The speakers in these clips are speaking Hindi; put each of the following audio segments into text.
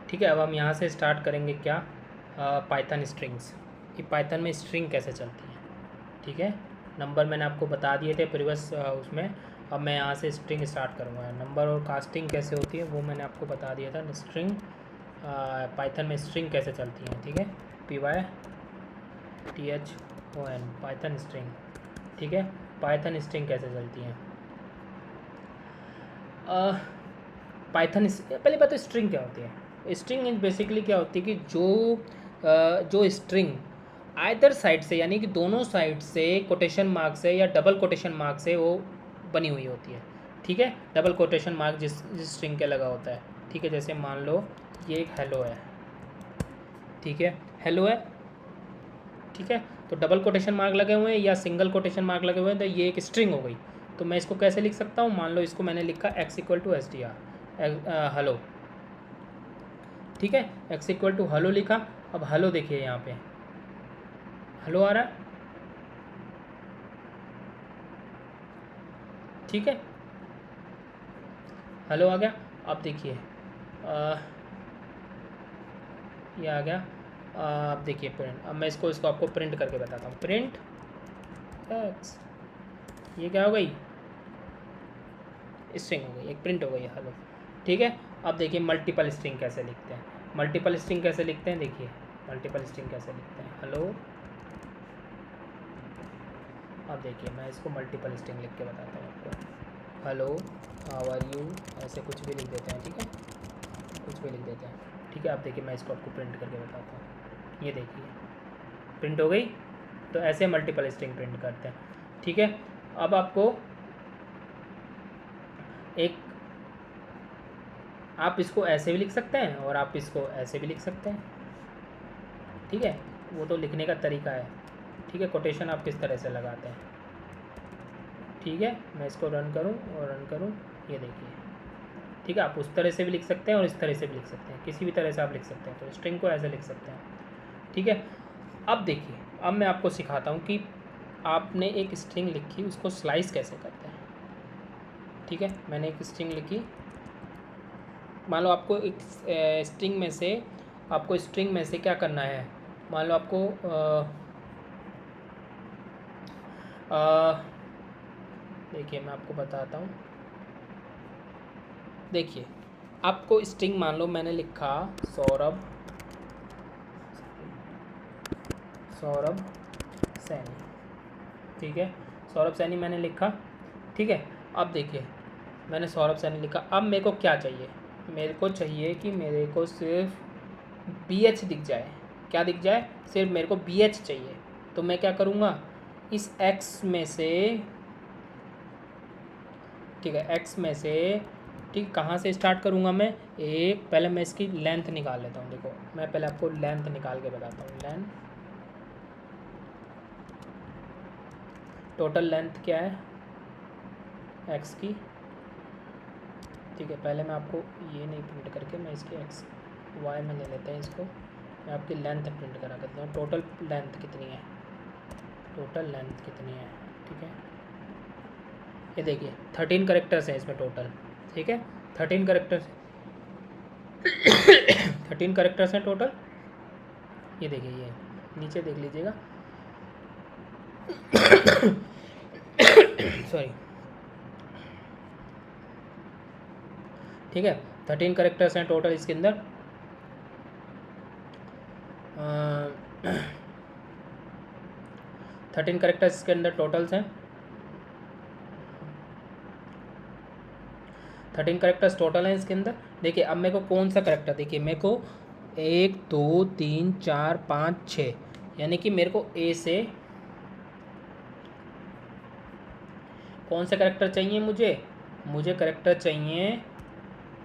ठीक है, अब हम यहाँ से स्टार्ट करेंगे क्या, पाइथन स्ट्रिंग्स, कि पाइथन में स्ट्रिंग कैसे चलती है। ठीक है, नंबर मैंने आपको बता दिए थे प्रीवियस उसमें। अब मैं यहाँ से स्ट्रिंग स्टार्ट करूँगा। नंबर और कास्टिंग कैसे होती है वो मैंने आपको बता दिया था। स्ट्रिंग पाइथन में स्ट्रिंग कैसे चलती हैं, ठीक है, PYTHON पाइथन स्ट्रिंग। ठीक है, पाइथन स्ट्रिंग कैसे चलती हैं। पाइथन पहले बात तो स्ट्रिंग क्या होती है। स्ट्रिंग इन बेसिकली क्या होती है कि जो स्ट्रिंग आइदर साइड से, यानी कि दोनों साइड से कोटेशन मार्क से या डबल कोटेशन मार्क से वो बनी हुई होती है। ठीक है, डबल कोटेशन मार्क जिस स्ट्रिंग के लगा होता है। ठीक है, जैसे मान लो ये एक हेलो है, ठीक है, हेलो है, ठीक है, तो डबल कोटेशन मार्क लगे हुए हैं या सिंगल कोटेशन मार्क लगे हुए हैं, तो ये एक स्ट्रिंग हो गई। तो मैं इसको कैसे लिख सकता हूँ, मान लो इसको मैंने लिखा x=str हेलो। ठीक है, x= हेलो लिखा। अब हेलो देखिए यहाँ पे हेलो आ रहा है। ठीक है, हेलो आ गया। अब देखिए ये आ गया। अब देखिए प्रिंट, अब मैं इसको आपको प्रिंट करके बताता हूँ। प्रिंट x, ये क्या हो गई, स्ट्रिंग हो गई, एक प्रिंट हो गई हेलो। ठीक है, अब देखिए मल्टीपल स्ट्रिंग कैसे लिखते हैं। मल्टीपल स्ट्रिंग कैसे लिखते हैं, देखिए मल्टीपल स्ट्रिंग कैसे लिखते हैं, हेलो। अब देखिए मैं इसको मल्टीपल स्ट्रिंग लिख के बताता हूँ आपको। हेलो, हाउ आर यू, ऐसे कुछ भी लिख देते हैं। ठीक है, कुछ भी लिख देते हैं। ठीक है, अब देखिए मैं इसको आपको प्रिंट करके बताता हूँ। ये देखिए प्रिंट हो गई। तो ऐसे मल्टीपल स्ट्रिंग प्रिंट करते हैं। ठीक है, अब आपको एक, आप इसको ऐसे भी लिख सकते हैं और आप इसको ऐसे भी लिख सकते हैं। ठीक है, वो तो लिखने का तरीका है। ठीक है, कोटेशन आप किस तरह से लगाते हैं। ठीक है, मैं इसको रन करूं और रन करूं, ये देखिए। ठीक है, आप उस तरह से भी लिख सकते हैं और इस तरह से भी लिख सकते हैं, किसी भी तरह से आप लिख सकते हैं। तो स्ट्रिंग को ऐसे लिख सकते हैं। ठीक है, अब देखिए, अब मैं आपको सिखाता हूँ कि आपने एक स्ट्रिंग लिखी, उसको स्लाइस कैसे करते हैं। ठीक है, मैंने एक स्ट्रिंग लिखी, मान लो आपको एक स्ट्रिंग में से, आपको स्ट्रिंग में से क्या करना है, मान लो आपको देखिए मैं आपको बताता हूँ। देखिए आपको स्ट्रिंग, मान लो मैंने लिखा सौरभ सैनी। ठीक है, सौरभ सैनी मैंने लिखा। ठीक है, अब देखिए मैंने सौरभ सैनी लिखा। अब मेरे को क्या चाहिए, मेरे को चाहिए कि मेरे को सिर्फ BH दिख जाए। क्या दिख जाए, सिर्फ मेरे को BH चाहिए। तो मैं क्या करूँगा, इस X में से, ठीक है, X में से, ठीक, कहाँ से स्टार्ट करूँगा मैं, एक पहले मैं इसकी लेंथ निकाल लेता हूँ। देखो मैं पहले आपको लेंथ निकाल के बताता हूँ। लेंथ, टोटल लेंथ क्या है X की। ठीक है, पहले मैं आपको ये नहीं प्रिंट करके, मैं इसकी Y में ले लेते हैं इसको, मैं आपकी लेंथ प्रिंट करा करता हूँ। टोटल लेंथ कितनी है, टोटल लेंथ कितनी है। ठीक है, ये देखिए 13 करेक्टर्स हैं इसमें टोटल। ठीक है, 13 करेक्टर्स 13 करेक्टर्स हैं टोटल। ये देखिए, ये नीचे देख लीजिएगा। सॉरी। ठीक है, 13 करेक्टर्स हैं टोटल इसके अंदर। 13 करेक्टर्स इसके अंदर टोटल्स हैं। 13 करेक्टर्स टोटल हैं इसके अंदर। देखिए अब मेरे को कौन सा करेक्टर, देखिए मेरे को 1 2 3 4 5 6, यानी कि मेरे को ए से कौन सा करेक्टर चाहिए, मुझे करेक्टर चाहिए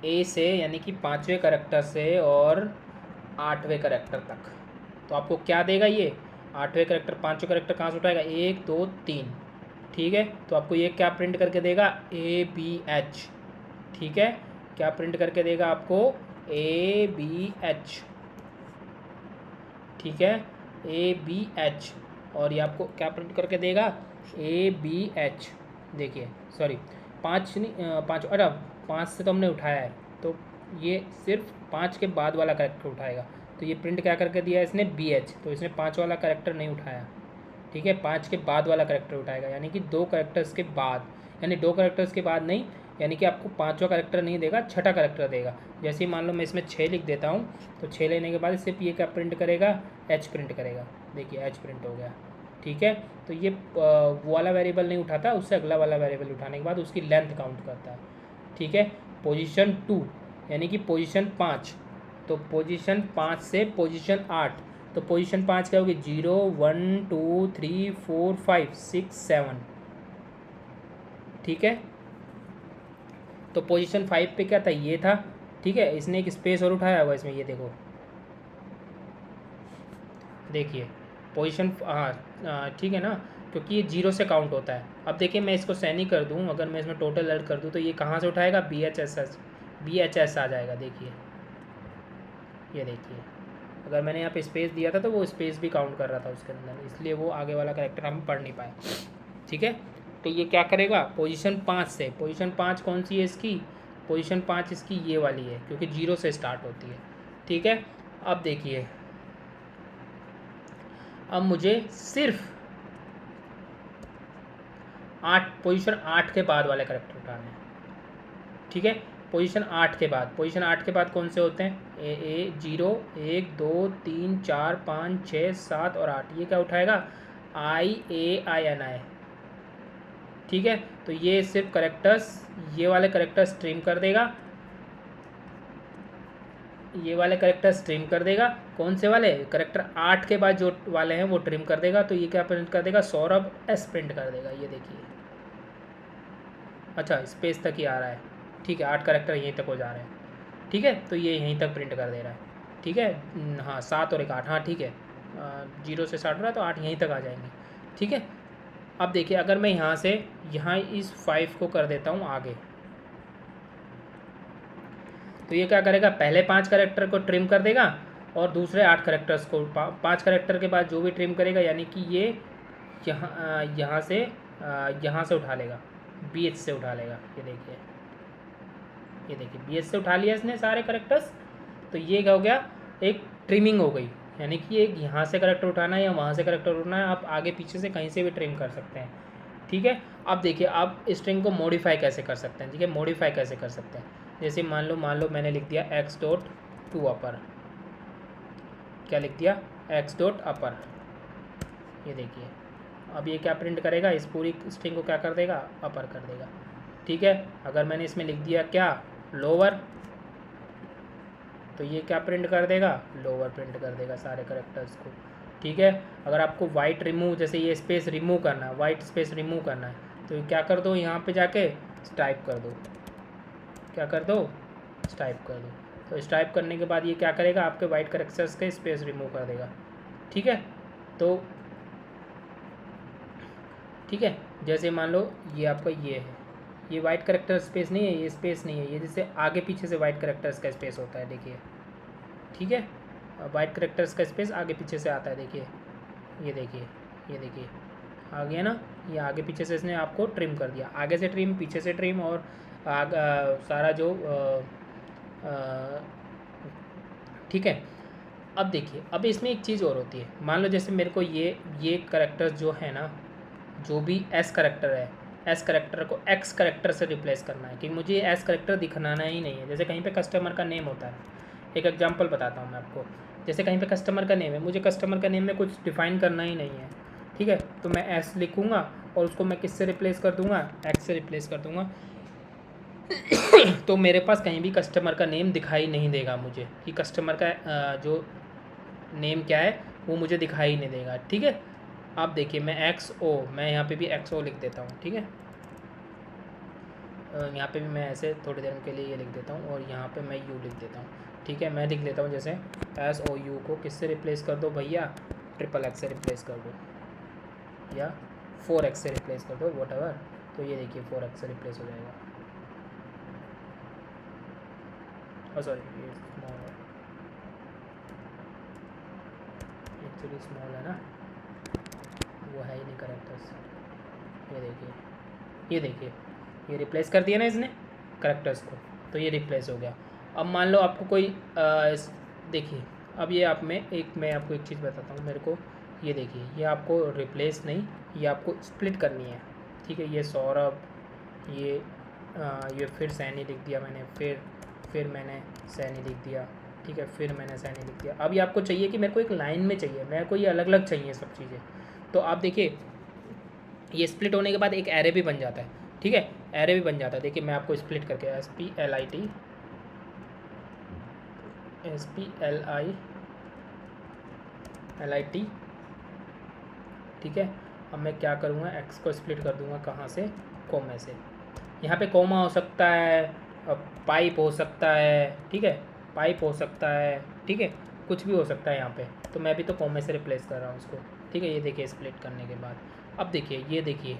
ए से, यानी कि 5वें करेक्टर से और 8वें करेक्टर तक। तो आपको क्या देगा ये, 8वें करेक्टर, 5वें करेक्टर कहाँ से उठाएगा, 1 2 3। ठीक है, तो आपको ये क्या प्रिंट करके देगा, ABH। ठीक है, क्या प्रिंट करके देगा आपको, ABH। ठीक है, ABH। और ये आपको क्या प्रिंट करके देगा, ABH। देखिए सॉरी, 5 नहीं, 5, अरे 5 से तो हमने उठाया है, तो ये सिर्फ 5 के बाद वाला कैरेक्टर उठाएगा। तो ये प्रिंट क्या करके दिया है इसने BH, तो इसने 5 वाला कैरेक्टर नहीं उठाया, ठीक है, 5 के बाद वाला कैरेक्टर उठाएगा, यानी कि 2 कैरेक्टर्स के बाद, यानी 2 कैरेक्टर्स के बाद नहीं, यानी कि आपको 5वां कैरेक्टर नहीं देगा, 6ठा कैरेक्टर देगा। जैसे ही मान लो मैं इसमें 6 लिख देता हूँ, तो 6 लेने के बाद सिर्फ ये क्या प्रिंट करेगा, H प्रिंट करेगा। देखिए H प्रिंट हो गया, ठीक है। तो ये वो वाला वेरिएबल नहीं उठाता, उससे अगला वाला वेरिएबल उठाने के बाद उसकी लेंथ काउंट करता है, ठीक है। पोजीशन 2 यानी कि पोजीशन 5, तो पोजीशन 5 से पोजीशन 8, तो पोजीशन 5 क्या होगी, 0 1 2 3 4 5 6 7, ठीक है। तो पोजीशन 5 पे क्या था, ये था, ठीक है। इसने एक स्पेस और उठाया हुआ इसमें, ये देखो, देखिए पोजीशन, हाँ ठीक है ना, क्योंकि ये 0 से काउंट होता है। अब देखिए मैं इसको सैनी कर दूँ, अगर मैं इसमें टोटल ऐड कर दूँ तो ये कहाँ से उठाएगा, BHS आ जाएगा। देखिए ये देखिए, अगर मैंने यहाँ पे स्पेस दिया था तो वो स्पेस भी काउंट कर रहा था उसके अंदर, इसलिए वो आगे वाला कैरेक्टर हम पढ़ नहीं पाए, ठीक है। तो ये क्या करेगा, पोजीशन 5 से, पोजीशन 5 कौन सी है इसकी, पोजीशन 5 इसकी ये वाली है, क्योंकि 0 से स्टार्ट होती है, ठीक है। अब देखिए, अब मुझे सिर्फ 8, पोजीशन 8 के बाद वाले कैरेक्टर उठाने हैं, ठीक है। पोजीशन 8 के बाद, पोजीशन 8 के बाद कौन से होते हैं, ए 0 1 2 3 4 5 6 7 और 8, ये क्या उठाएगा, IAINI, ठीक है। तो ये सिर्फ कैरेक्टर्स, ये वाले कैरेक्टर स्ट्रीम कर देगा, ये वाले कैरेक्टर स्ट्रीम कर देगा, कौन से वाले कैरेक्टर 8 के बाद जो वाले हैं वो ट्रिम कर देगा। तो ये क्या प्रिंट कर देगा, सौरभ S प्रिंट कर देगा, ये देखिए, अच्छा स्पेस तक ही आ रहा है, ठीक है, 8 कैरेक्टर यहीं तक हो जा रहे हैं, ठीक है। तो ये यहीं तक प्रिंट कर दे रहा है, ठीक है। हाँ 7 और 1 8, हाँ ठीक है, 0 से स्टार्ट हो रहा है तो 8 यहीं तक आ जाएंगे, ठीक है। अब देखिए अगर मैं यहाँ से यहाँ इस 5 को कर देता हूँ आगे, तो ये क्या करेगा, पहले 5 कैरेक्टर को ट्रिम कर देगा और दूसरे 8 कैरेक्टर्स को 5 कैरेक्टर के बाद जो भी ट्रिम करेगा, यानी कि ये यहाँ से उठा लेगा, BH से उठा लेगा। ये देखिए, ये देखिए BH से उठा लिया इसने सारे कैरेक्टर्स। तो ये क्या हो गया, एक ट्रिमिंग हो गई, यानी कि एक यहाँ से कैरेक्टर उठाना है या वहाँ से कैरेक्टर उठाना है, आप आगे पीछे से कहीं से भी ट्रिम कर सकते हैं, ठीक है। अब देखिए आप स्ट्रिंग को मॉडिफाई कैसे कर सकते हैं, ठीक है, मॉडिफाई कैसे कर सकते हैं। जैसे मान लो मैंने लिख दिया x.to अपर, क्या लिख दिया, x.upper, ये देखिए अब ये क्या प्रिंट करेगा, इस पूरी स्ट्रिंग को क्या कर देगा, अपर कर देगा, ठीक है। अगर मैंने इसमें लिख दिया क्या, लोअर, तो ये क्या प्रिंट कर देगा, लोअर प्रिंट कर देगा सारे कैरेक्टर्स को, ठीक है। अगर आपको वाइट रिमूव, जैसे ये स्पेस रिमूव करना है, वाइट स्पेस रिमूव करना है, तो क्या कर दो, यहाँ पे जाके स्टाइप कर दो, क्या कर दो, स्टाइप कर दो। तो स्टाइप करने के बाद ये क्या करेगा, आपके वाइट कैरेक्टर्स के स्पेस रिमूव कर देगा, ठीक है। तो ठीक है, जैसे मान लो ये आपका ये है, ये वाइट कैरेक्टर स्पेस नहीं है, ये स्पेस नहीं है, ये जैसे आगे पीछे से वाइट कैरेक्टर्स का स्पेस होता है, देखिए, ठीक है। वाइट कैरेक्टर्स का स्पेस आगे पीछे से आता है, देखिए, ये देखिए, ये देखिए आ गया ना, ये आगे पीछे से इसने आपको ट्रिम कर दिया, आगे से ट्रिम, पीछे से ट्रिम, और सारा जो ठीक है। अब देखिए, अब इसमें एक चीज़ और होती है, मान लो जैसे मेरे को ये कैरेक्टर्स जो है ना, जो भी S कैरेक्टर है, S कैरेक्टर को X कैरेक्टर से रिप्लेस करना है, कि मुझे S कैरेक्टर दिखाना ही नहीं है। जैसे कहीं पे कस्टमर का नेम होता है, एक एग्जांपल बताता हूँ मैं आपको, जैसे कहीं पे कस्टमर का नेम है, मुझे कस्टमर का नेम में कुछ डिफाइन करना ही नहीं है, ठीक है। तो मैं S लिखूँगा और उसको मैं किससे रिप्लेस कर दूँगा, X से रिप्लेस कर दूँगा। तो मेरे पास कहीं भी कस्टमर का नेम दिखाई नहीं देगा मुझे, कि कस्टमर का जो नेम क्या है वो मुझे दिखाई नहीं देगा, ठीक है। आप देखिए मैं XO, मैं यहाँ पे भी XO लिख देता हूँ, ठीक है। यहाँ पे भी मैं ऐसे थोड़ी देर के लिए ये लिख देता हूँ, और यहाँ पे मैं U लिख देता हूँ, ठीक है। मैं लिख लेता हूँ जैसे SOU को किससे रिप्लेस कर दो भैया, XXX से रिप्लेस कर दो या 4X से रिप्लेस कर दो, वॉटएवर। तो ये देखिए 4X से रिप्लेस हो जाएगा, सॉरी ये स्मॉल है, एक्चुअली स्मॉल है ना, वो है ही नहीं कैरेक्टर्स। ये देखिए ये रिप्लेस कर दिया ना इसने कैरेक्टर्स को, तो ये रिप्लेस हो गया। अब मान लो आपको कोई देखिए, अब ये आप में एक मैं आपको एक चीज़ बताता हूँ मेरे को। ये देखिए, ये आपको रिप्लेस नहीं, ये आपको स्प्लिट करनी है, ठीक है। ये सौरभ, ये ये फिर सैनी लिख दिया मैंने, फिर मैंने सैनी लिख दिया, ठीक है, फिर मैंने सैनी लिख दिया। अब ये आपको चाहिए कि मेरे को एक लाइन में चाहिए, मेरे को ये अलग अलग चाहिए सब चीज़ें। तो आप देखिए, ये स्प्लिट होने के बाद एक एरे भी बन जाता है, ठीक है, एरे भी बन जाता है। देखिए मैं आपको स्प्लिट करके SPLIT, ठीक है। अब मैं क्या करूँगा, एक्स को स्प्लिट कर दूँगा कहाँ से, कोमे से। यहाँ पे कोमा हो सकता है, पाइप हो सकता है, ठीक है, पाइप हो सकता है, ठीक है, कुछ भी हो सकता है यहाँ पे। तो मैं भी तो कोमे से रिप्लेस कर रहा हूँ उसको, ठीक है। ये देखिए स्प्लिट करने के बाद, अब देखिए, ये देखिए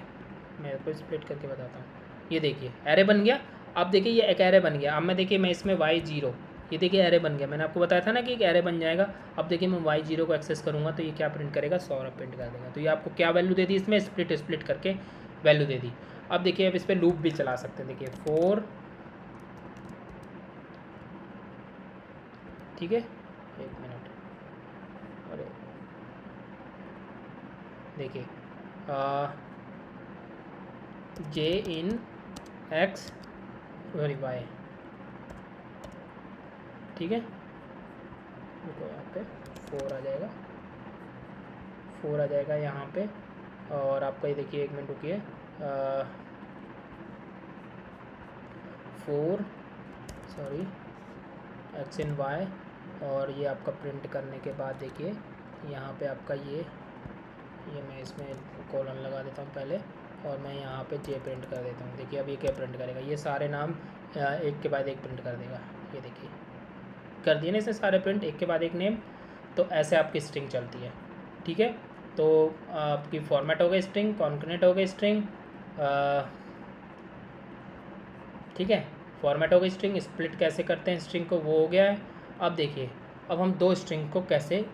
मैं आपको स्प्लिट करके बताता हूँ। ये देखिए एरे बन गया। अब देखिए ये एक एरे बन गया। अब मैं देखिए मैं इसमें y0, ये देखिए एरे बन गया। मैंने आपको बताया था ना कि एक एरे बन जाएगा। अब देखिए मैं y0 को एक्सेस करूँगा तो ये क्या प्रिंट करेगा, सौरभ प्रिंट कर देगा। तो ये आपको क्या वैल्यू दे दी इसमें, स्प्लिट करके वैल्यू दे दी। अब देखिए अब इस पर लूप भी चला सकते हैं। देखिए 4, ठीक है, 1 मिनट, अरे देखिए जे इन एक्स सॉरी वाई, ठीक है। देखो यहाँ पे 4 आ जाएगा, 4 आ जाएगा यहाँ पे। और आपका ये देखिए, 1 मिनट रुकिए, 4 सॉरी एक्स इन वाई। और ये आपका प्रिंट करने के बाद देखिए यहाँ पे आपका ये मैं इसमें कॉलन लगा देता हूँ पहले, और मैं यहाँ पे जे प्रिंट कर देता हूँ। देखिए अब ये क्या प्रिंट करेगा, ये सारे नाम एक के बाद एक प्रिंट कर देगा। ये देखिए कर दिए ना इसने सारे प्रिंट, एक के बाद एक नेम। तो ऐसे आपकी स्ट्रिंग चलती है, ठीक है। तो आपकी फॉर्मेट हो गई स्ट्रिंग, कॉन्कनेट हो गई स्ट्रिंग, ठीक है, फॉर्मेट हो गई स्ट्रिंग। स्प्लिट कैसे करते हैं स्ट्रिंग को, वो हो गया है। अब देखिए अब हम दो स्ट्रिंग को कैसे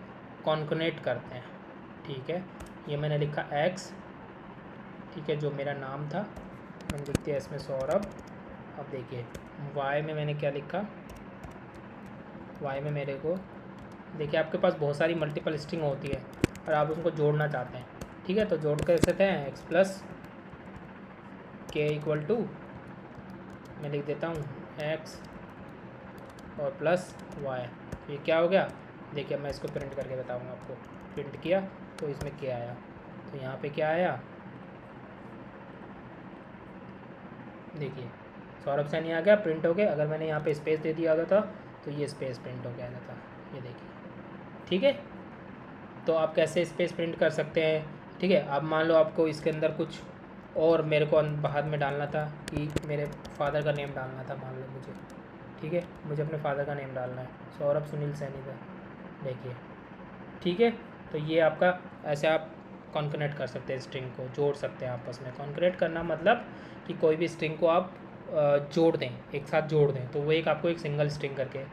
कॉन्कनेट करते हैं, ठीक है। ये मैंने लिखा x, ठीक है, जो मेरा नाम था, मैंने लिख दिया इसमें सौरभ। अब देखिए y में मैंने क्या लिखा, y में मेरे को देखिए आपके पास बहुत सारी मल्टीपल स्ट्रिंग होती है और आप उनको जोड़ना चाहते हैं, ठीक है। तो जोड़ कैसे थे, x प्लस के इक्वल टू, मैं लिख देता हूँ x और प्लस y। ये क्या हो गया, देखिए मैं इसको प्रिंट करके बताऊँगा आपको। प्रिंट किया तो इसमें क्या आया, तो यहाँ पे क्या आया, देखिए सौरभ सैनी आ गया, प्रिंट हो गया। अगर मैंने यहाँ पे स्पेस दे दिया होता तो ये स्पेस प्रिंट हो गया था, ये देखिए, ठीक है। तो आप कैसे स्पेस प्रिंट कर सकते हैं, ठीक है। अब मान लो आपको इसके अंदर कुछ और मेरे को बाद में डालना था, कि मेरे फादर का नेम डालना था, मान लो मुझे, ठीक है, मुझे अपने फादर का नेम डालना है, सौरभ सुनील सैनी का, देखिए, ठीक है। तो ये आपका ऐसे आप कॉन्कनेट कर सकते हैं, स्ट्रिंग को जोड़ सकते हैं आपस में। कॉन्कनेट करना मतलब कि कोई भी स्ट्रिंग को आप जोड़ दें, एक साथ जोड़ दें, तो वो एक आपको एक सिंगल स्ट्रिंग करके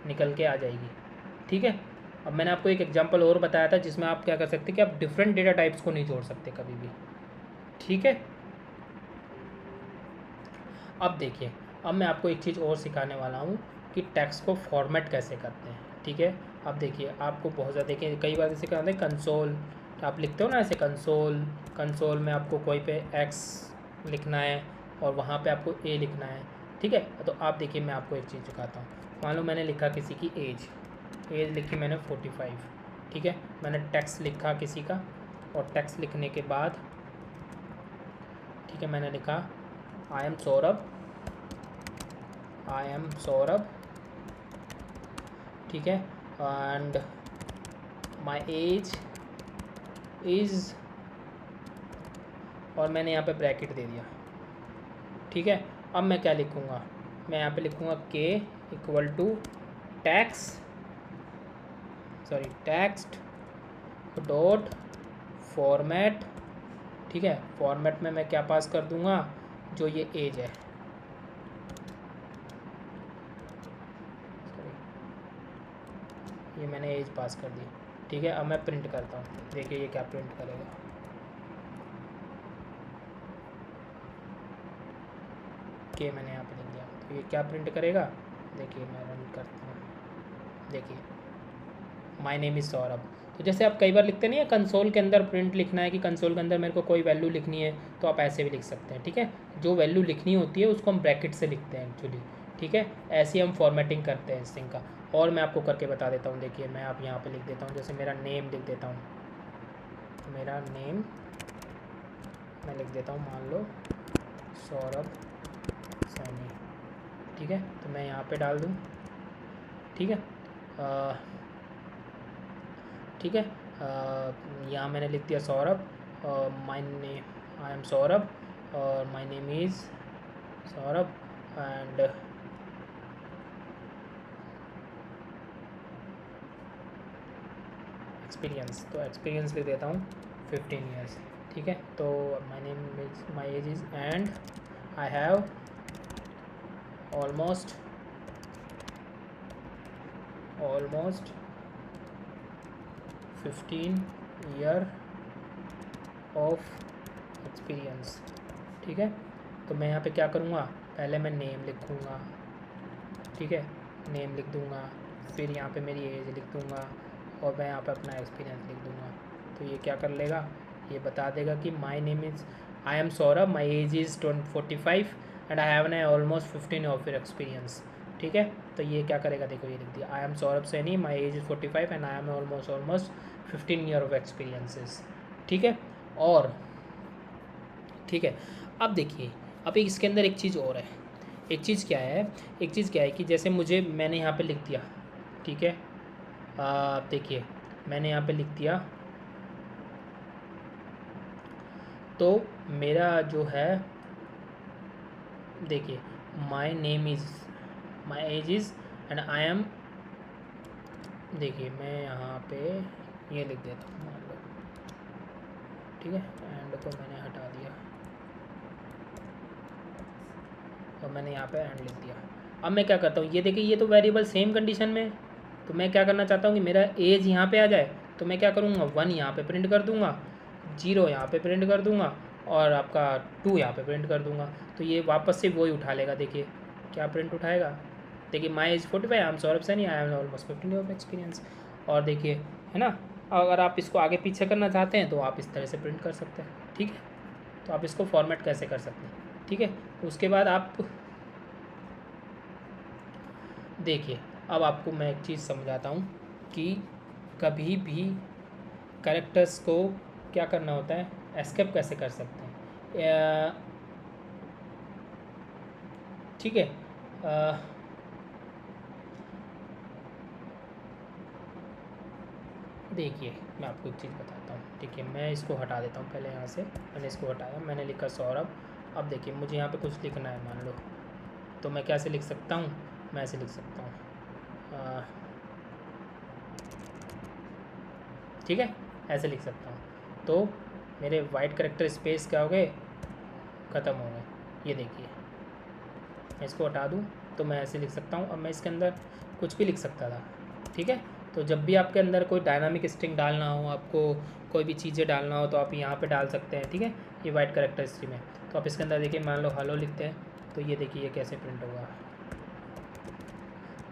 निकल के आ जाएगी, ठीक है। अब मैंने आपको एक एग्जांपल और बताया था जिसमें आप क्या कर सकते हैं कि आप डिफरेंट डेटा टाइप्स को नहीं जोड़ सकते कभी भी, ठीक है। अब देखिए, अब मैं आपको एक चीज़ और सिखाने वाला हूँ कि टेक्स्ट को फॉर्मेट कैसे करते हैं, ठीक है। अब देखिए आपको बहुत ज़्यादा, देखिए कई बार जैसे क्या होता है, कंसोल आप लिखते हो ना ऐसे, कंसोल में आपको कोई पे एक्स लिखना है और वहाँ पे आपको ए लिखना है, ठीक है। तो आप देखिए मैं आपको एक चीज़ दिखाता हूँ। मान लो मैंने लिखा किसी की एज लिखी मैंने 45, ठीक है। मैंने टेक्स्ट लिखा किसी का, और टेक्स्ट लिखने के बाद, ठीक है, मैंने लिखा आई एम सौरभ, ठीक है, एंड माई एज इज़, और मैंने यहाँ पे ब्रैकेट दे दिया, ठीक है। अब मैं क्या लिखूँगा, मैं यहाँ पे लिखूँगा के equal to text dot format, ठीक है। फॉर्मेट में मैं क्या पास कर दूँगा, जो ये एज है, ये मैंने एज पास कर दी, ठीक है। अब मैं प्रिंट करता हूँ, देखिए ये क्या प्रिंट करेगा, के मैंने यहाँ पे लिख दिया, तो ये क्या प्रिंट करेगा, देखिए मैं रन करता हूँ, देखिए माय नेम इज़ सौरभ। तो जैसे आप कई बार लिखते नहीं है कंसोल के अंदर प्रिंट लिखना है कि कंसोल के अंदर मेरे को कोई वैल्यू लिखनी है, तो आप ऐसे भी लिख सकते हैं, ठीक है। जो वैल्यू लिखनी होती है उसको हम ब्रैकेट से लिखते हैं एक्चुअली, ठीक है। ऐसे ही हम फॉर्मेटिंग करते हैं स्ट्रिंग का। और मैं आपको करके बता देता हूँ, देखिए मैं आप यहाँ पे लिख देता हूँ, जैसे मेरा नेम लिख देता हूँ, मेरा नेम मैं लिख देता हूँ, मान लो सौरभ सैनी, ठीक है। तो मैं यहाँ पे डाल दूँ, ठीक है। ठीक है, यहाँ मैंने लिख दिया Saurabh, my name I am Saurabh, और my name is Saurabh, and experience, तो एक्सपीरियंस लिख देता हूँ 15 ईयर्स, ठीक है। तो my name is my age is and I have almost 15 year of experience, ठीक है। तो मैं यहाँ पे क्या करूँगा, पहले मैं नेम लिखूँगा, ठीक है, नेम लिख दूँगा, फिर यहाँ पे मेरी एज लिख दूँगा, और मैं यहाँ पे अपना एक्सपीरियंस लिख दूँगा। तो ये क्या कर लेगा, ये बता देगा कि my name is I am Saurabh, my age is 45 and I have an almost 15 of your experience, ठीक है। तो ये क्या करेगा, देखो ये लिख दिया, आई am Saurabh Saini, my age is 45 and I am almost 15 year of experiences, ठीक है। और ठीक है, अब देखिए, अब इसके अंदर एक चीज़ और है, एक चीज़ क्या है, एक चीज़ क्या है कि जैसे मुझे मैंने यहाँ पे लिख दिया, ठीक है, देखिए मैंने यहाँ पे लिख दिया, तो मेरा जो है, देखिए my name is, my age is and I am, देखिए मैं यहाँ पे ये लिख देता हूँ मान लो, ठीक है, एंड को मैंने हटा दिया और मैंने यहाँ पे एंड लिख दिया। अब मैं क्या करता हूँ, ये देखिए ये तो वेरिएबल सेम कंडीशन में है, तो मैं क्या करना चाहता हूँ कि मेरा एज यहाँ पे आ जाए, तो मैं क्या करूँगा, 1 यहाँ पे प्रिंट कर दूँगा, 0 यहाँ पे प्रिंट कर दूँगा, और आपका 2 यहाँ पे प्रिंट कर दूँगा। तो ये वापस से वही उठा लेगा, देखिए क्या प्रिंट उठाएगा, देखिए my age 45, I am Saurabh Saini, I am almost 15 of experience. और देखिए है ना, अगर आप इसको आगे पीछे करना चाहते हैं तो आप इस तरह से प्रिंट कर सकते हैं, ठीक है। तो आप इसको फॉर्मेट कैसे कर सकते हैं, ठीक है। उसके बाद आप देखिए, अब आपको मैं एक चीज़ समझाता हूँ कि कभी भी कैरेक्टर्स को क्या करना होता है, एस्केप कैसे कर सकते हैं, ठीक है। देखिए मैं आपको एक चीज़ बताता हूँ, ठीक है, मैं इसको हटा देता हूँ पहले, यहाँ से मैंने इसको हटाया, मैंने लिखा सौरभ। अब देखिए मुझे यहाँ पे कुछ लिखना है मान लो, तो मैं कैसे लिख सकता हूँ, मैं ऐसे लिख सकता हूँ, ठीक है, ऐसे लिख सकता हूँ। तो मेरे वाइट करेक्टर स्पेस क्या हो गए, ख़त्म हो गए, ये देखिए मैं इसको हटा दूँ तो मैं ऐसे लिख सकता हूँ। अब मैं इसके अंदर कुछ भी लिख सकता था, ठीक है। तो जब भी आपके अंदर कोई डायनामिक स्ट्रिंग डालना हो, आपको कोई भी चीज़ें डालना हो, तो आप यहाँ पे डाल सकते हैं, ठीक है। ये वाइट करेक्टर स्ट्रिंग है, तो आप इसके अंदर देखिए मान लो हेलो लिखते हैं, तो ये देखिए ये कैसे प्रिंट होगा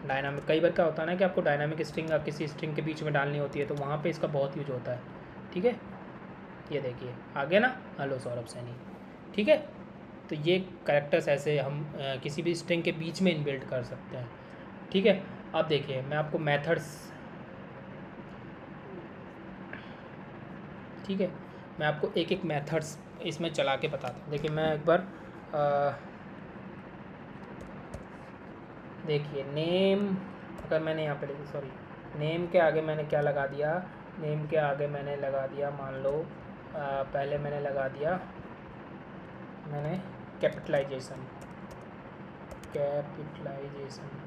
डायनामिक। कई बार क्या होता है ना कि आपको डायनामिक स्ट्रिंग किसी स्ट्रिंग के बीच में डालनी होती है, तो वहाँ पे इसका बहुत यूज होता है, ठीक है। ये देखिए आ गया ना, हेलो सौरभ सैनी, ठीक है। तो ये कैरेक्टर्स ऐसे हम किसी भी स्ट्रिंग के बीच में इनबिल्ट कर सकते हैं, ठीक है। अब देखिए मैं आपको मेथड्स, ठीक है, मैं आपको एक एक मेथड्स इसमें चला के बताता हूँ। देखिए मैं एक बार देखिए नेम, अगर मैंने यहाँ पे लिखी, सॉरी, नेम के आगे मैंने क्या लगा दिया, नेम के आगे मैंने लगा दिया मान लो, पहले मैंने लगा दिया, मैंने कैपिटलाइजेशन, कैपिटलाइजेशन,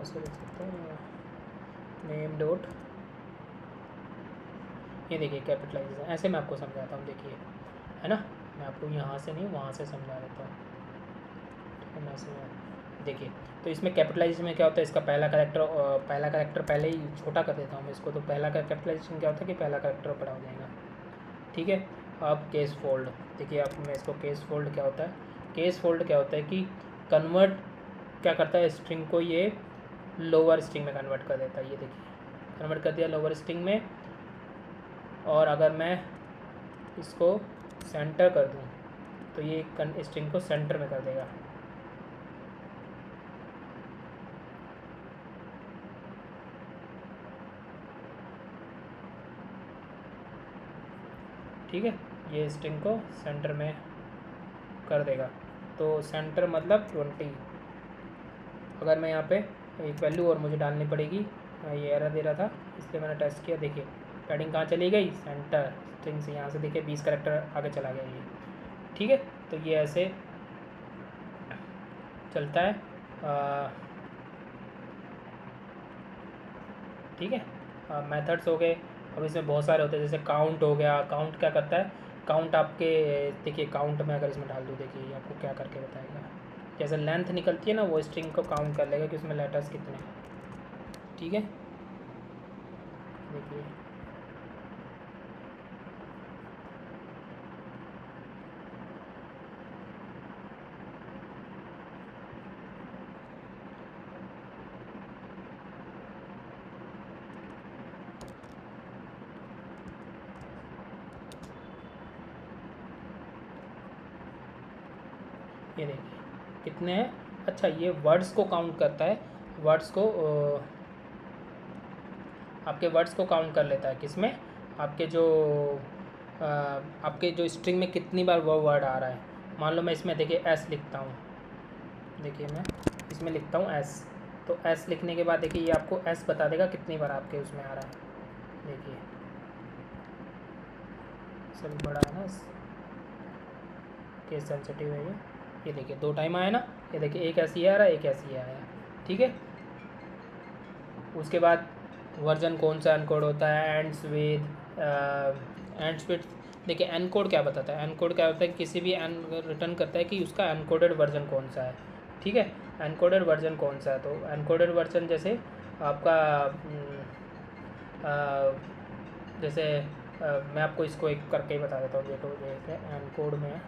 ऐसे लिख सकते हैं, नेम डॉट ये देखिए कैपिटलाइजेशन, ऐसे मैं आपको समझाता हूँ, देखिए है ना, मैं आपको यहाँ से नहीं वहाँ से समझा देता हूँ, ठीक है ना, देखिए। तो इसमें कैपिटलाइजेशन में क्या होता है, इसका पहला करेक्टर पहले ही छोटा कर देता हूँ मैं इसको, तो पहला का कैपिटलाइजेशन क्या होता है कि पहला करेक्टर बड़ा हो जाएगा, ठीक है। अब केस फोल्ड, देखिए आप, मैं इसको केस फोल्ड क्या होता है, केस फोल्ड क्या होता है कि कन्वर्ट क्या करता है, स्ट्रिंग को ये लोअर स्ट्रिंग में कन्वर्ट कर देता है, ये देखिए कन्वर्ट कर दिया लोअर स्ट्रिंग में। और अगर मैं इसको सेंटर कर दूँ तो ये स्ट्रिंग को सेंटर में कर देगा, ठीक है, ये स्ट्रिंग को सेंटर में कर देगा। तो सेंटर मतलब 20। अगर मैं यहाँ पे एक वैल्यू और मुझे डालनी पड़ेगी, ये एरर दे रहा था इसलिए मैंने टेस्ट किया, देखिए पैडिंग कहाँ चली गई, सेंटर स्ट्रिंग से, यहाँ से देखिए 20 करेक्टर आगे चला गया ये, ठीक है। तो ये ऐसे चलता है, ठीक है। मेथड्स हो गए। अब इसमें बहुत सारे होते हैं, जैसे काउंट हो गया, काउंट क्या करता है, काउंट आपके, देखिए काउंट में अगर इसमें डाल दूँ, देखिए ये आपको क्या करके बताएगा, जैसे लेंथ निकलती है ना, वो स्ट्रिंग को काउंट कर लेगा कि उसमें लेटर्स कितने हैं, ठीक है। देखिए ये देखिए कितने हैं। अच्छा, ये वर्ड्स को काउंट करता है, वर्ड्स को आपके वर्ड्स को काउंट कर लेता है, किसमें, आपके जो आपके जो स्ट्रिंग में कितनी बार वो वर्ड आ रहा है। मान लो मैं इसमें देखिए एस लिखता हूँ, देखिए मैं इसमें लिखता हूँ एस, तो एस लिखने के बाद देखिए ये आपको एस बता देगा कितनी बार आपके उसमें आ रहा है, देखिए सभी बड़ा है ना, केस सेंसिटिव है ये देखिए 2 टाइम आया ना, ये देखिए एक ऐसी आ रहा है, एक ऐसी आया, ठीक है। उसके बाद वर्जन कौन सा एनकोड होता है, एंड्स विद देखिए एनकोड क्या बताता है, एनकोड क्या होता है, किसी भी रिटर्न करता है कि उसका एनकोडेड वर्जन कौन सा है, ठीक है, एनकोडेड वर्जन कौन सा है। तो एनकोडेड वर्जन जैसे आपका जैसे मैं आपको इसको एक करके ही बता देता हूँ, देखो जैसे एनकोड में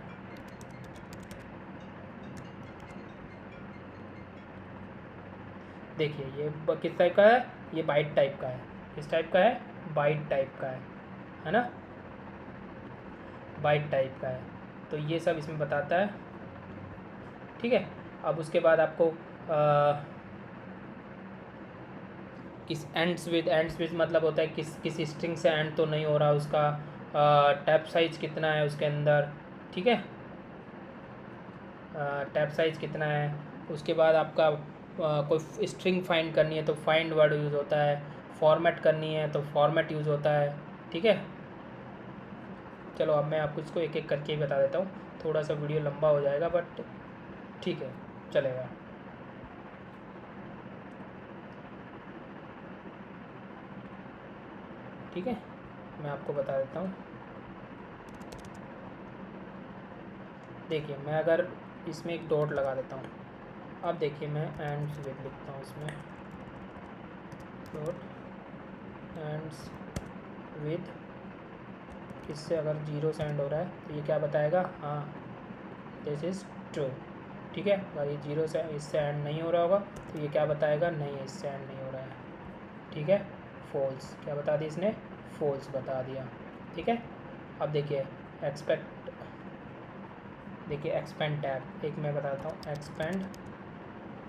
देखिए ये किस टाइप का है, ये बाइट टाइप का है, किस टाइप का है, बाइट टाइप का है ना, बाइट टाइप का है। तो ये सब इसमें बताता है, ठीक है। अब उसके बाद आपको एंड्स विद मतलब होता है किस स्ट्रिंग से एंड तो नहीं हो रहा, उसका टैब साइज कितना है उसके अंदर, ठीक है, टैब साइज कितना है। उसके बाद आपका कोई स्ट्रिंग फाइंड करनी है तो फाइंड वर्ड यूज़ होता है, फॉर्मेट करनी है तो फॉर्मेट यूज़ होता है, ठीक है। चलो अब मैं आपको इसको एक एक करके ही बता देता हूँ, थोड़ा सा वीडियो लंबा हो जाएगा बट ठीक है चलेगा। ठीक है, मैं आपको बता देता हूँ, देखिए मैं अगर इसमें एक डॉट लगा देता हूँ, अब देखिए मैं एंड्स विद लिखता हूँ इसमें, डॉट एंड्स विद, इससे अगर 0 से एंड हो रहा है तो ये क्या बताएगा, हाँ दिस इज़ ट्रू, ठीक है। अगर ये 0 से इससे एंड नहीं हो रहा होगा तो ये क्या बताएगा, नहीं इससे एंड नहीं हो रहा है, ठीक है, फॉल्स, क्या बता दिया इसने, फॉल्स बता दिया, ठीक है। अब देखिए देखिए एक्सपेंड टैब, एक मैं बताता हूँ एक्सपेंड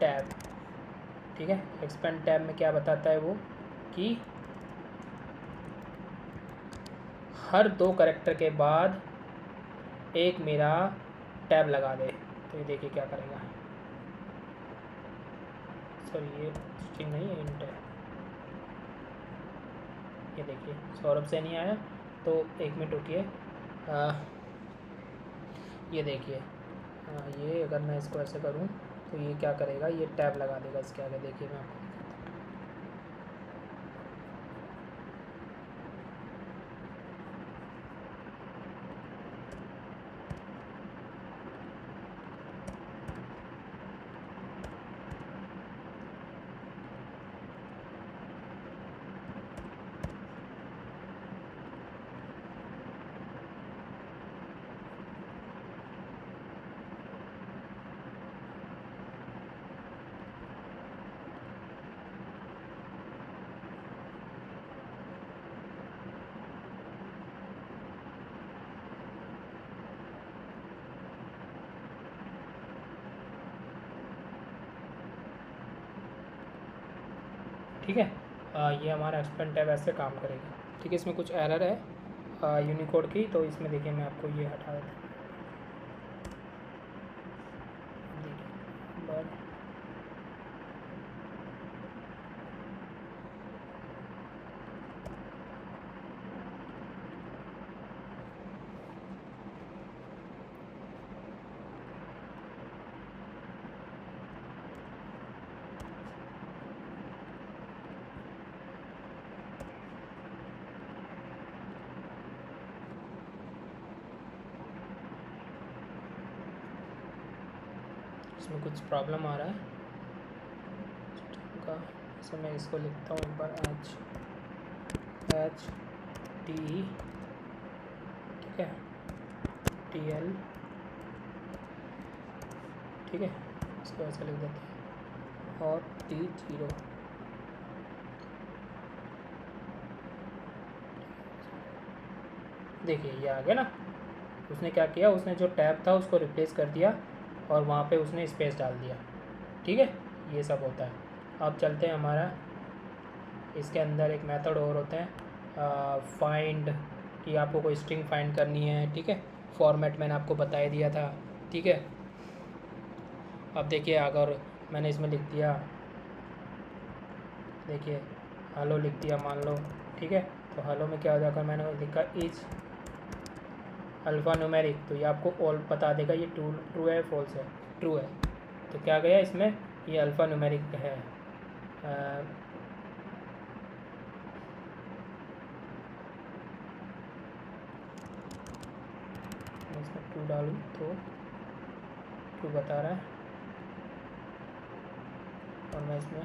टैब, ठीक है। एक्सपेंड टैब में क्या बताता है वो कि हर 2 कैरेक्टर के बाद एक मेरा टैब लगा दे, तो ये देखिए क्या करेगा, सॉरी ये स्ट्रिंग नहीं है इंट है, ये देखिए सौरभ से नहीं आया, तो 1 मिनट रुकिए, ये देखिए ये अगर मैं इसको ऐसे करूँ तो ये क्या करेगा, ये टैब लगा देगा इसके आगे, देखिए मैं आपको, ठीक है। ये हमारा एक्सपेंड टैब ऐसे काम करेगा। ठीक है, इसमें कुछ एरर है यूनिकोड की, तो इसमें देखिए मैं आपको ये हटा देता हूँ। देखिए इसमें कुछ प्रॉब्लम आ रहा है का, इसमें मैं इसको लिखता हूँ एक बार, एच टी, ठीक है, टी एल, ठीक है, इसको ऐसा लिख देते हैं, और T0। देखिए ये आ गया ना। उसने क्या किया, उसने जो टैब था उसको रिप्लेस कर दिया और वहाँ पे उसने स्पेस डाल दिया। ठीक है, ये सब होता है। अब चलते हैं हमारा, इसके अंदर एक मेथड और होते हैं फाइंड, कि आपको कोई स्ट्रिंग फाइंड करनी है। ठीक है, फॉर्मेट मैंने आपको बता ही दिया था। ठीक है, अब देखिए अगर मैंने इसमें लिख दिया, देखिए हेलो लिख दिया मान लो, ठीक है, तो हेलो में क्या हो जाएगा, मैंने लिखा इज अल्फ़ा न्यूमेरिक, तो ये आपको ऑल बता देगा ये ट्रू है फॉल्स है। ट्रू है तो क्या गया इसमें, ये अल्फ़ा न्यूमेरिक है। मैं इसमें ट्रू डालूँ तो ट्रू बता रहा है, और मैं इसमें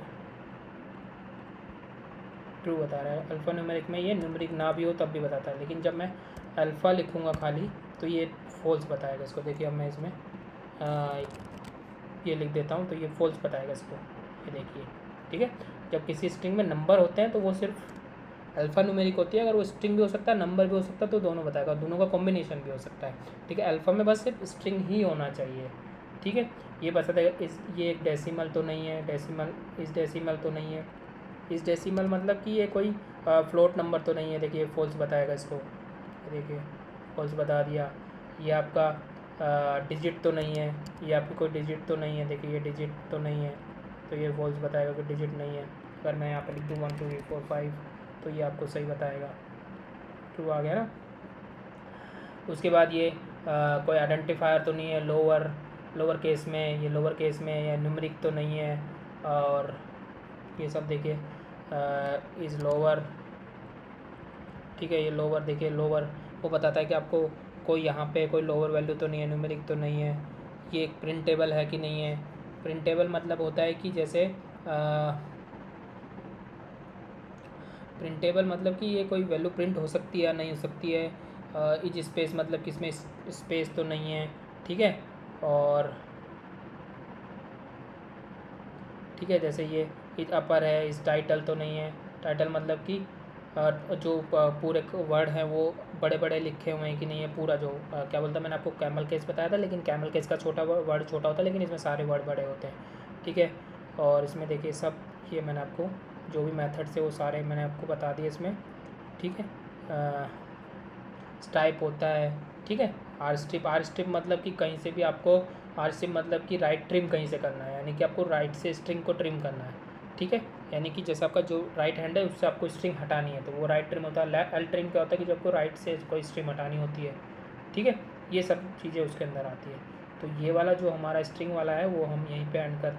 ट्रू बता रहा है। अल्फ़ा न्यूमेरिक में ये न्यूमेरिक ना भी हो तब भी बताता है, लेकिन जब मैं अल्फ़ा लिखूँगा खाली तो ये फॉल्स बताएगा इसको। देखिए अब मैं इसमें ये लिख देता हूँ तो ये फॉल्स बताएगा इसको, ये देखिए। ठीक है, जब किसी स्ट्रिंग में नंबर होते हैं तो वो सिर्फ अल्फ़ा न्यूमेरिक होती है, अगर वो स्ट्रिंग भी हो सकता है नंबर भी हो सकता है तो दोनों बताएगा, दोनों का कॉम्बिनेशन भी हो सकता है। ठीक है, अल्फ़ा में बस सिर्फ स्ट्रिंग ही होना चाहिए। ठीक है, ये बता देगा ये एक डेसिमल तो नहीं है, इस डेसिमल तो नहीं है, इस डेसिमल मतलब कि ये कोई फ्लोट नंबर तो नहीं है। देखिए फॉल्स बताएगा इसको, देखिए फॉल्स बता दिया। ये आपका डिजिट तो नहीं है, ये आपकी कोई डिजिट तो नहीं है, देखिए ये डिजिट तो नहीं है, तो ये फॉल्स बताएगा कि डिजिट नहीं है। अगर मैं यहाँ पर लिख दूँ 1 2 3 4 5 तो ये आपको सही बताएगा, ट्रू आ गया ना। उसके बाद ये कोई आइडेंटिफायर तो नहीं है, लोअर केस में, ये लोअर केस में या न्यूमेरिक तो नहीं है, और ये सब देखिए इज़ लोअर। ठीक है, ये लोअर देखिए, लोअर वो बताता है कि आपको कोई यहाँ पे कोई लोअर वैल्यू तो नहीं है, न्यूमेरिक तो नहीं है। ये एक प्रिंटेबल है कि नहीं है, प्रिंटेबल मतलब होता है कि जैसे प्रिंटेबल मतलब कि ये कोई वैल्यू प्रिंट हो सकती है या नहीं हो सकती है। इज स्पेस मतलब कि इसमें स्पेस तो नहीं है। ठीक है, और ठीक है, जैसे ये इज अपर है, इस टाइटल तो नहीं है, टाइटल मतलब कि जो पूरे वर्ड हैं वो बड़े बड़े लिखे हुए हैं कि नहीं है, पूरा जो क्या बोलता है, मैंने आपको कैमल केस बताया था, लेकिन कैमल केस का छोटा वर्ड छोटा होता है, लेकिन इसमें सारे वर्ड बड़े होते हैं। ठीक है, और इसमें देखिए सब ये मैंने आपको जो भी मेथड्स है वो सारे मैंने आपको बता दिए इसमें। ठीक है, स्टाइप होता है। ठीक है, आर स्ट्रिप मतलब कि कहीं से भी आपको, आर स्ट्रिप मतलब कि राइट ट्रिम कहीं से करना है, यानी कि आपको राइट से स्ट्रिंग को ट्रिम करना है। ठीक है, यानी कि जैसे आपका जो राइट हैंड है उससे आपको स्ट्रिंग हटानी है तो वो राइट ट्रिम होता है। एल ट्रिम क्या होता है कि जब आपको राइट से कोई स्ट्रिंग हटानी होती है। ठीक है, ये सब चीज़ें उसके अंदर आती है। तो ये वाला जो हमारा स्ट्रिंग वाला है वो हम यहीं पे एंड करते हैं।